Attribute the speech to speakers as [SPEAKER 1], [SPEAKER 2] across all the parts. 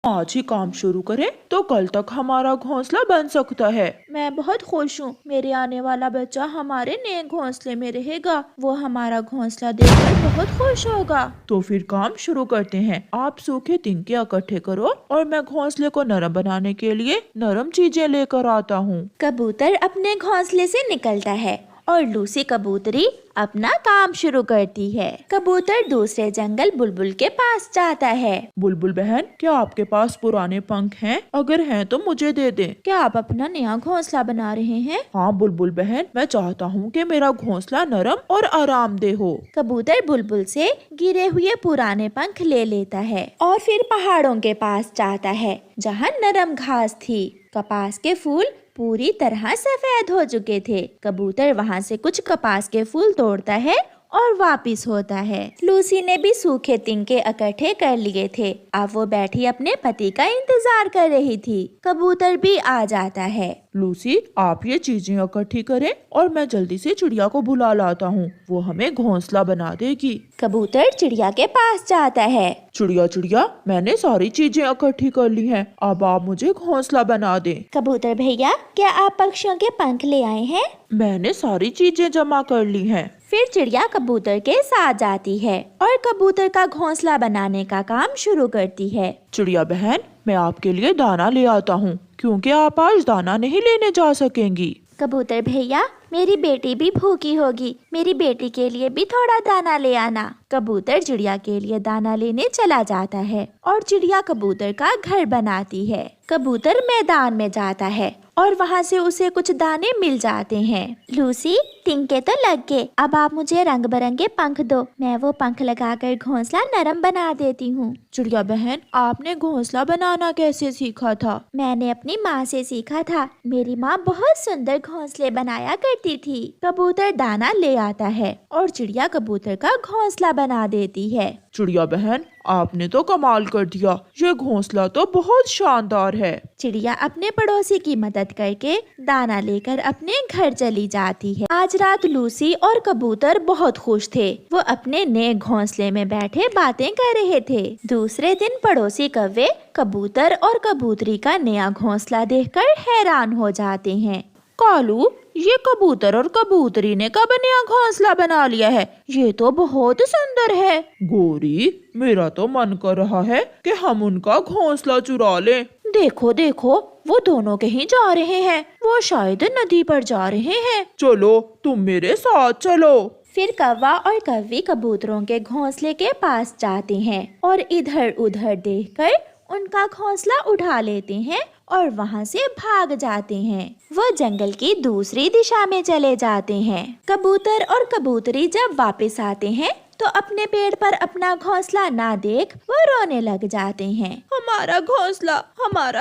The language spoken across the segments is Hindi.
[SPEAKER 1] आज ही काम शुरू करें तो कल तक हमारा घोंसला बन सकता है।
[SPEAKER 2] मैं बहुत खुश हूँ। मेरे आने वाला बच्चा हमारे नए घोंसले में रहेगा। वो हमारा घोंसला देखकर बहुत खुश होगा।
[SPEAKER 1] तो फिर काम शुरू करते हैं। आप सूखे तिनके इकट्ठे करो और मैं घोंसले को नरम बनाने के लिए नरम चीजें लेकर आता हूँ।
[SPEAKER 2] कबूतर अपने घोंसले से निकलता है और लूसी कबूतरी अपना काम शुरू करती है। कबूतर दूसरे जंगल बुलबुल के पास जाता है।
[SPEAKER 1] बुलबुल बहन, क्या आपके पास पुराने पंख हैं? अगर हैं तो मुझे दे दें।
[SPEAKER 2] क्या आप अपना नया घोंसला बना रहे हैं?
[SPEAKER 1] हाँ बुलबुल बहन, मैं चाहता हूँ कि मेरा घोंसला नरम और आरामदेह हो।
[SPEAKER 2] कबूतर बुलबुल से गिरे हुए पुराने पंख ले लेता है और फिर पहाड़ों के पास जाता है जहाँ नरम घास थी। कपास के फूल पूरी तरह सफेद हो चुके थे। कबूतर वहाँ से कुछ कपास के फूल तोड़ता है और वापिस होता है। लूसी ने भी सूखे तिनके इकट्ठे कर लिए थे। अब वो बैठी अपने पति का इंतजार कर रही थी। कबूतर भी आ जाता है।
[SPEAKER 1] लूसी, आप ये चीजें इकट्ठी करें और मैं जल्दी से चिड़िया को बुला लाता हूँ। वो हमें घोंसला बना देगी।
[SPEAKER 2] कबूतर चिड़िया के पास जाता है।
[SPEAKER 1] चिड़िया चिड़िया, मैंने सारी चीजें इकट्ठी कर ली हैं। अब आप मुझे घोंसला बना दें।
[SPEAKER 2] कबूतर भैया, क्या आप पक्षियों के पंख ले आए हैं?
[SPEAKER 1] मैंने सारी चीजें जमा कर ली हैं।
[SPEAKER 2] फिर चिड़िया कबूतर के साथ जाती है और कबूतर का घोंसला बनाने का काम शुरू करती है।
[SPEAKER 1] चिड़िया बहन, मैं आपके लिए दाना ले आता हूँ क्योंकि आप आज दाना नहीं लेने जा सकेंगी।
[SPEAKER 2] कबूतर भैया, मेरी बेटी भी भूखी होगी। मेरी बेटी के लिए भी थोड़ा दाना ले आना। कबूतर चिड़िया के लिए दाना लेने चला जाता है और चिड़िया कबूतर का घर बनाती है। कबूतर मैदान में जाता है और वहाँ से उसे कुछ दाने मिल जाते हैं। लूसी, तिनके तो लग गए। अब आप मुझे रंग बिरंगे पंख दो। मैं वो पंख लगाकर घोंसला नरम बना देती हूँ।
[SPEAKER 1] चिड़िया बहन, आपने घोंसला बनाना कैसे सीखा था?
[SPEAKER 2] मैंने अपनी माँ से सीखा था। मेरी माँ बहुत सुंदर घोंसले बनाया करती थी। कबूतर दाना ले आता है और चिड़िया कबूतर का घोंसला बना देती है।
[SPEAKER 1] चिड़िया बहन, आपने तो कमाल कर दिया। ये घोंसला तो बहुत शानदार है।
[SPEAKER 2] चिड़िया अपने पड़ोसी की मदद करके दाना लेकर अपने घर चली जाती है। आज रात लूसी और कबूतर बहुत खुश थे। वो अपने नए घोंसले में बैठे बातें कर रहे थे। दूसरे दिन पड़ोसी कौवे कबूतर और कबूतरी का नया घोंसला देखकर हैरान हो जाते हैं।
[SPEAKER 1] कालू, ये कबूतर और कबूतरी ने कब नया घोंसला बना लिया है? ये तो बहुत सुंदर है। गोरी, मेरा तो मन कर रहा है कि हम उनका घोंसला चुरा लें।
[SPEAKER 2] देखो देखो, वो दोनों कहीं जा रहे हैं। वो शायद नदी पर जा रहे हैं।
[SPEAKER 1] चलो, तुम मेरे साथ चलो।
[SPEAKER 2] फिर कौवा और कौवी कबूतरों के घोंसले के पास जाते हैं और इधर उधर देखकर उनका घोंसला उठा लेते हैं और वहाँ से भाग जाते हैं। वो जंगल की दूसरी दिशा में चले जाते हैं। कबूतर और कबूतरी जब वापस आते हैं तो अपने पेड़ पर अपना घोंसला ना देख वो रोने लग जाते हैं।
[SPEAKER 1] हमारा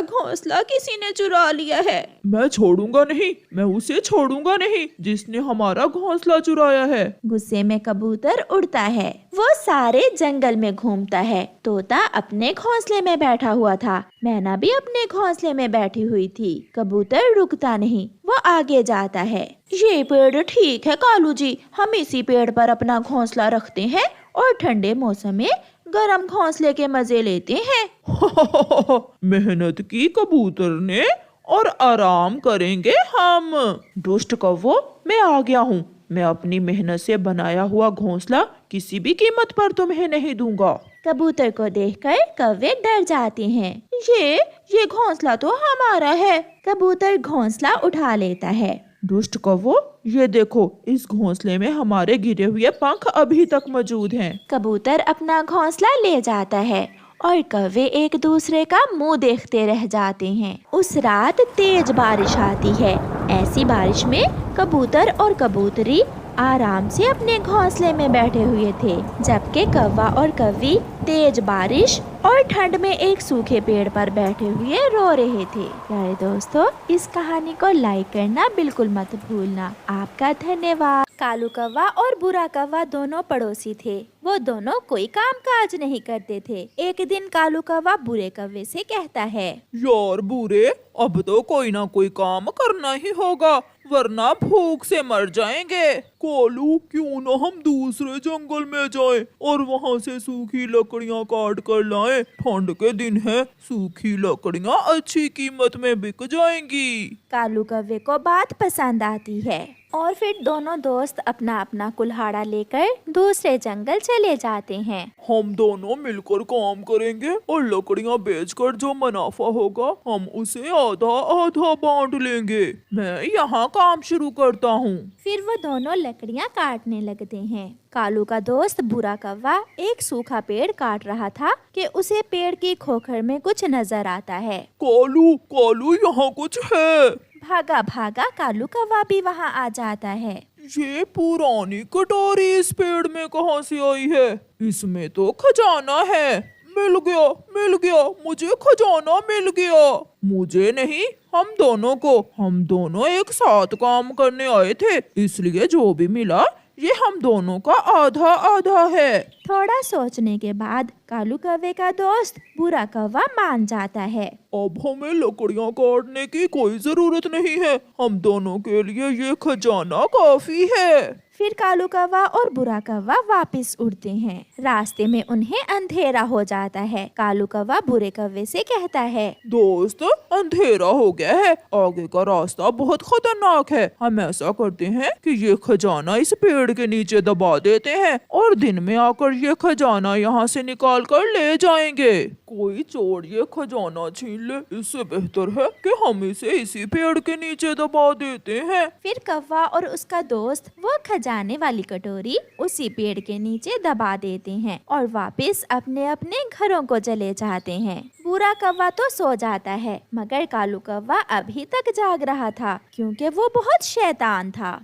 [SPEAKER 1] घोंसला किसी ने चुरा लिया है। मैं छोड़ूंगा नहीं, मैं उसे छोड़ूंगा नहीं जिसने हमारा घोंसला चुराया है।
[SPEAKER 2] गुस्से में कबूतर उड़ता है। वो सारे जंगल में घूमता है। तोता अपने घोंसले में बैठा हुआ था। मैना भी अपने घोंसले में बैठी हुई थी। कबूतर रुकता नहीं, वो आगे जाता है। ये पेड़ ठीक है कालू जी, हम इसी पेड़ पर अपना घोंसला रखते हैं और ठंडे मौसम में गरम घोंसले के मजे लेते हैं।
[SPEAKER 1] मेहनत की कबूतर ने और आराम करेंगे हम। दुष्ट कौवो, मैं आ गया हूँ। मैं अपनी मेहनत से बनाया हुआ घोंसला किसी भी कीमत पर तुम्हें नहीं दूंगा।
[SPEAKER 2] कबूतर को देखकर कौवे डर जाते हैं। ये घोंसला तो हमारा है। कबूतर घोंसला उठा लेता है।
[SPEAKER 1] दुष्ट कौवो, ये देखो, इस घोंसले में हमारे गिरे हुए पंख अभी तक मौजूद हैं।
[SPEAKER 2] कबूतर अपना घोंसला ले जाता है और कौवे एक दूसरे का मुंह देखते रह जाते हैं। उस रात तेज बारिश आती है। ऐसी बारिश में कबूतर और कबूतरी आराम से अपने घोंसले में बैठे हुए थे, जबकि कौवा और कौवी तेज बारिश और ठंड में एक सूखे पेड़ पर बैठे हुए रो रहे थे। प्यारे दोस्तों, इस कहानी को लाइक करना बिल्कुल मत भूलना। आपका धन्यवाद। कालू कौवा और बुरा कौवा दोनों पड़ोसी थे। वो दोनों कोई काम काज नहीं करते थे। एक दिन कालू कौवा बुरे कौवे से कहता है,
[SPEAKER 1] यार बुरे, अब तो कोई ना कोई काम करना ही होगा, वरना भूख से मर जाएंगे। कालू, क्यों ना हम दूसरे जंगल में जाएं और वहाँ से सूखी लकड़ियाँ काट कर लाएं। ठंड के दिन है, सूखी लकड़ियाँ अच्छी कीमत में बिक जाएंगी।
[SPEAKER 2] कालू कौवे को बात पसंद आती है और फिर दोनों दोस्त अपना अपना कुल्हाड़ा लेकर दूसरे जंगल चले जाते हैं।
[SPEAKER 1] हम दोनों मिलकर काम करेंगे और लकड़ियाँ बेचकर जो मुनाफा होगा हम उसे आधा आधा बांट लेंगे। मैं यहाँ काम शुरू करता हूँ।
[SPEAKER 2] फिर वो दोनों लकड़ियाँ काटने लगते हैं। कालू का दोस्त बुरा कौवा एक सूखा पेड़ काट रहा था कि उसे पेड़ की खोखर में कुछ नजर आता है।
[SPEAKER 1] कालू, कालू, यहाँ कुछ है।
[SPEAKER 2] भागा भागा कालू कौवा भी वहाँ आ जाता है।
[SPEAKER 1] ये पुरानी कटोरी इस पेड़ में कहाँ से आई है? इसमें तो खजाना है। मिल गया, मिल गया, मुझे खजाना मिल गया। मुझे नहीं, हम दोनों को। हम दोनों एक साथ काम करने आए थे, इसलिए जो भी मिला ये हम दोनों का आधा आधा है।
[SPEAKER 2] थोड़ा सोचने के बाद कालू कौवे का दोस्त बुरा कौवा मान जाता है।
[SPEAKER 1] अब हमें लकड़ियाँ काटने की कोई जरूरत नहीं है, हम दोनों के लिए ये खजाना काफी है।
[SPEAKER 2] फिर कालू कौवा और बुरा कौवा वापस उड़ते हैं। रास्ते में उन्हें अंधेरा हो जाता है। कालू कौवा बुरे कौवे से कहता है,
[SPEAKER 1] दोस्त, अंधेरा हो गया है, आगे का रास्ता बहुत खतरनाक है। हम ऐसा करते हैं कि ये खजाना इस पेड़ के नीचे दबा देते हैं और दिन में आकर ये खजाना यहाँ से निकाल कर ले जाएंगे। कोई चोर ये खजाना छीन ले, इससे बेहतर है कि हम इसे इसी पेड़ के नीचे दबा देते हैं।
[SPEAKER 2] फिर कौवा और उसका दोस्त वो खजाने वाली कटोरी उसी पेड़ के नीचे दबा देते हैं और वापस अपने अपने घरों को चले जाते हैं। बुरा कौवा तो सो जाता है, मगर कालू कौवा अभी तक जाग रहा था क्योंकि वो बहुत शैतान था।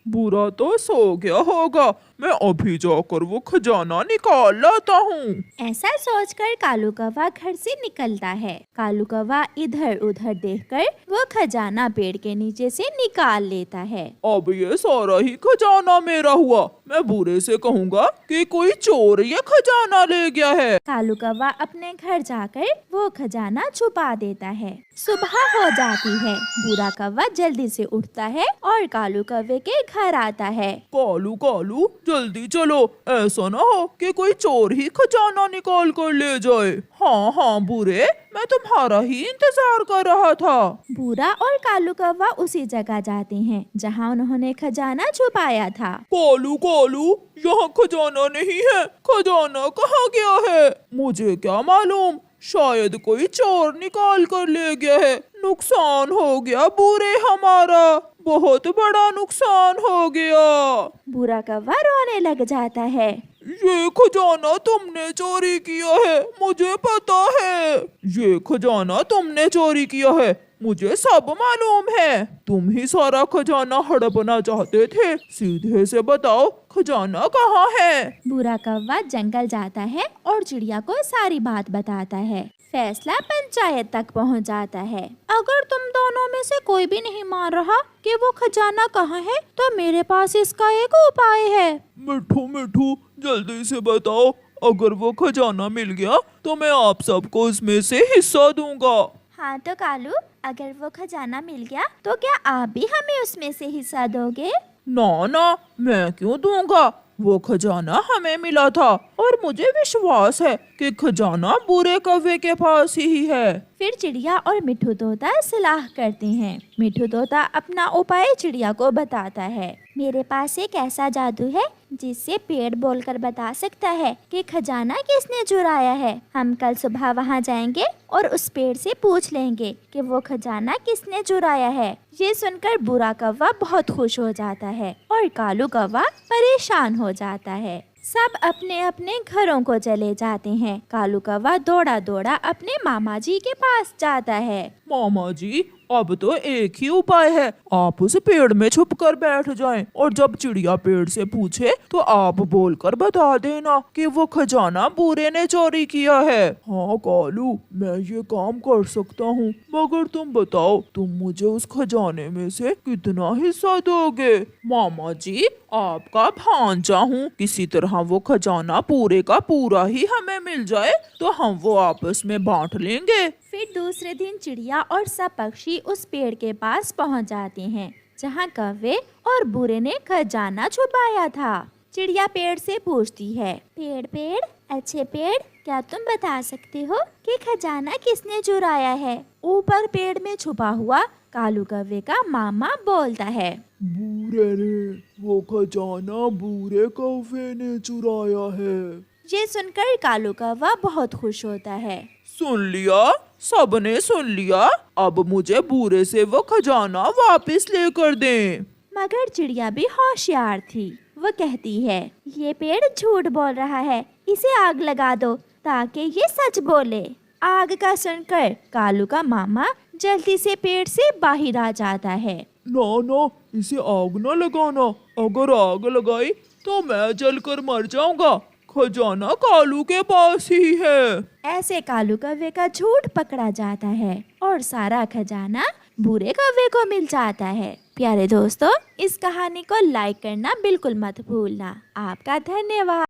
[SPEAKER 1] बुरा तो सो गया होगा, मैं अभी जाकर वो खजाना निकाल लाता हूँ।
[SPEAKER 2] ऐसा सोचकर कालू कौवा घर से निकलता है। कालू कौवा इधर उधर देखकर वो खजाना पेड़ के नीचे से निकाल लेता है।
[SPEAKER 1] अब ये सारा ही खजाना मेरा हुआ। मैं बुरे से कहूँगा कि कोई चोर ये खजाना ले गया है।
[SPEAKER 2] कालू कौवा अपने घर जाकर वो खजाना छुपा देता है। सुबह हो जाती है। बुरा कौवा जल्दी से उठता है और कालू कौवे के घर आता है।
[SPEAKER 1] कालू, कालू, जल्दी चलो, ऐसा ना हो कि कोई चोर ही खजाना निकाल कर ले जाए। हाँ हाँ बुरे, मैं तुम्हारा ही इंतजार कर रहा था।
[SPEAKER 2] बुरा और कालू कौवा उसी जगह जाते हैं जहाँ उन्होंने खजाना छुपाया था।
[SPEAKER 1] कालू, कालू, यहाँ खजाना नहीं है। खजाना कहाँ गया है? मुझे क्या मालूम, शायद कोई चोर निकाल कर ले गया है। नुकसान हो गया बुरे, हमारा बहुत बड़ा नुकसान हो गया।
[SPEAKER 2] बुरा कौवा रोने लग जाता है।
[SPEAKER 1] ये खजाना तुमने चोरी किया है, मुझे पता है। ये खजाना तुमने चोरी किया है, मुझे सब मालूम है। तुम ही सारा खजाना हड़पना चाहते थे। सीधे से बताओ, खजाना कहाँ है?
[SPEAKER 2] बुरा कौवा जंगल जाता है और चिड़िया को सारी बात बताता है। फैसला पंचायत तक पहुंच जाता है। अगर तुम दोनों में से कोई भी नहीं मान रहा कि वो खजाना कहाँ है, तो मेरे पास इसका एक उपाय है।
[SPEAKER 1] मिठू, मिठू, जल्दी से बताओ। अगर वो खजाना मिल गया तो मैं आप सबको इसमें से हिस्सा दूंगा।
[SPEAKER 2] हाँ तो कालू, अगर वो खजाना मिल गया तो क्या आप भी हमें उसमें से हिस्सा दोगे?
[SPEAKER 1] ना ना, मैं क्यों दूंगा। वो खजाना हमें मिला था और मुझे विश्वास है कि खजाना बुरे कौवे के पास ही है।
[SPEAKER 2] फिर चिड़िया और मिठू तोता सलाह करते हैं। मिठू तोता अपना उपाय चिड़िया को बताता है। मेरे पास एक ऐसा जादू है जिससे पेड़ बोलकर बता सकता है कि खजाना किसने चुराया है। हम कल सुबह वहाँ जाएंगे और उस पेड़ से पूछ लेंगे कि वो खजाना किसने चुराया है। ये सुनकर बुरा कौवा बहुत खुश हो जाता है और कालू कौवा परेशान हो जाता है। सब अपने अपने घरों को चले जाते हैं। कालू कौवा दौड़ा दौड़ा अपने मामा जी के पास जाता है।
[SPEAKER 1] मामा जी, अब तो एक ही उपाय है, आप उस पेड़ में छुप कर बैठ जाएं और जब चिड़िया पेड़ से पूछे तो आप बोलकर बता देना कि वो खजाना बुरे ने चोरी किया है। हाँ कालू, मैं ये काम कर सकता हूँ, मगर तुम बताओ, तुम मुझे उस खजाने में से कितना हिस्सा दोगे? मामा जी, आपका भांजा हूँ, किसी तरह वो खजाना पूरे का पूरा ही हमें मिल जाए तो हम वो आपस में बांट लेंगे।
[SPEAKER 2] फिर दूसरे दिन चिड़िया और सब पक्षी उस पेड़ के पास पहुंच जाते हैं जहाँ कौवे और बुरे ने खजाना छुपाया था। चिड़िया पेड़ से पूछती है, पेड़ पेड़ अच्छे पेड़, क्या तुम बता सकते हो कि खजाना किसने चुराया है? ऊपर पेड़ में छुपा हुआ कालू कौवे का मामा बोलता है,
[SPEAKER 1] बूरे ने, वो खजाना बूरे कौवे ने चुराया है।
[SPEAKER 2] ये सुनकर कालू कौवा बहुत खुश होता है।
[SPEAKER 1] सुन लिया, सबने सुन लिया। अब मुझे बूरे से वो खजाना वापस लेकर दें।
[SPEAKER 2] मगर चिड़िया भी होशियार थी। वो कहती है, ये पेड़ झूठ बोल रहा है, इसे आग लगा दो ताकि ये सच बोले। आग का सुनकर कालू का मामा जल्दी से पेड़ से बाहर आ जाता है।
[SPEAKER 1] ना ना, इसे आग ना लगाना। अगर आग लगाई तो मैं जलकर मर जाऊंगा। खजाना कालू के पास ही है।
[SPEAKER 2] ऐसे कालू कौवे का झूठ पकड़ा जाता है और सारा खजाना बुरे कौवे को मिल जाता है। प्यारे दोस्तों, इस कहानी को लाइक करना बिल्कुल मत भूलना। आपका धन्यवाद।